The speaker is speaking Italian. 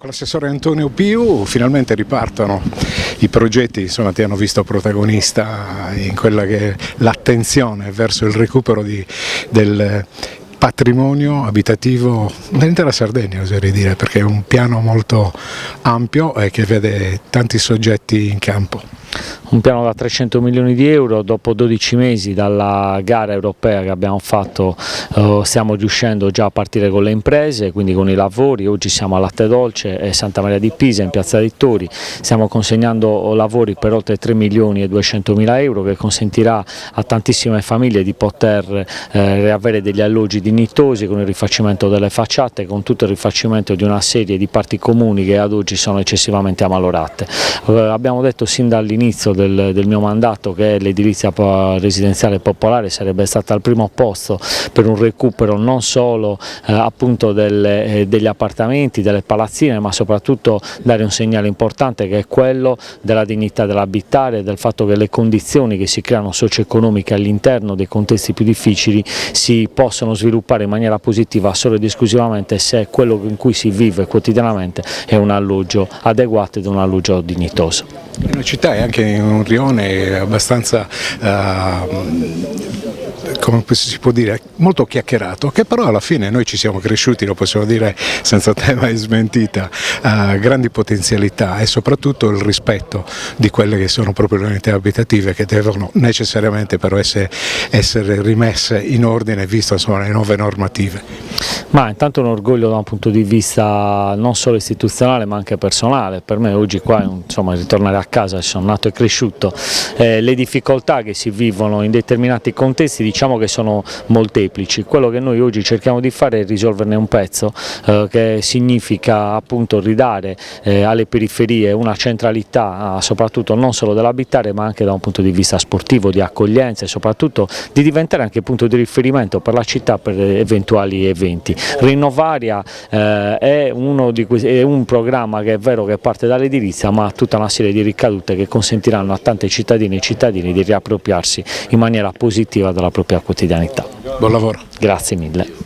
Con l'assessore Antonio Piu finalmente ripartono i progetti, insomma, ti hanno visto protagonista in quella che è l'attenzione verso il recupero del patrimonio abitativo dell'intera Sardegna, oserei dire, perché è un piano molto ampio e che vede tanti soggetti in campo. Un piano da 300 milioni di euro, dopo 12 mesi dalla gara europea che abbiamo fatto stiamo riuscendo già a partire con le imprese, quindi con i lavori. Oggi siamo a Latte Dolce e Santa Maria di Pisa in Piazza dei Tori, stiamo consegnando lavori per oltre 3 milioni e 200 mila euro che consentirà a tantissime famiglie di poter avere degli alloggi dignitosi con il rifacimento delle facciate, con tutto il rifacimento di una serie di parti comuni che ad oggi sono eccessivamente ammalorate. Abbiamo detto sin dall'inizio del mio mandato che l'edilizia residenziale popolare sarebbe stata al primo posto per un recupero non solo appunto degli appartamenti, delle palazzine, ma soprattutto dare un segnale importante che è quello della dignità dell'abitare, del fatto che le condizioni che si creano socio-economiche all'interno dei contesti più difficili si possono sviluppare in maniera positiva solo ed esclusivamente se quello in cui si vive quotidianamente è un alloggio adeguato ed un alloggio dignitoso. La città è anche in un rione abbastanza, come si può dire, molto chiacchierato, che però alla fine noi ci siamo cresciuti, lo possiamo dire senza tema e smentita, grandi potenzialità e soprattutto il rispetto di quelle che sono proprio le unità abitative che devono necessariamente però essere rimesse in ordine visto insomma le nuove normative. Ma intanto un orgoglio da un punto di vista non solo istituzionale ma anche personale. Per me oggi qua è ritornare a casa, sono nato e cresciuto, le difficoltà che si vivono in determinati contesti diciamo che sono molteplici. Quello che noi oggi cerchiamo di fare è risolverne un pezzo, che significa appunto ridare alle periferie una centralità soprattutto non solo dell'abitare ma anche da un punto di vista sportivo, di accoglienza e soprattutto di diventare anche punto di riferimento per la città per eventuali eventi. Rinnovaria è un programma che è vero che parte dall'edilizia ma ha tutta una serie di ricadute che consentiranno a tante cittadine e cittadini di riappropriarsi in maniera positiva della propria quotidianità. Buon lavoro. Grazie mille.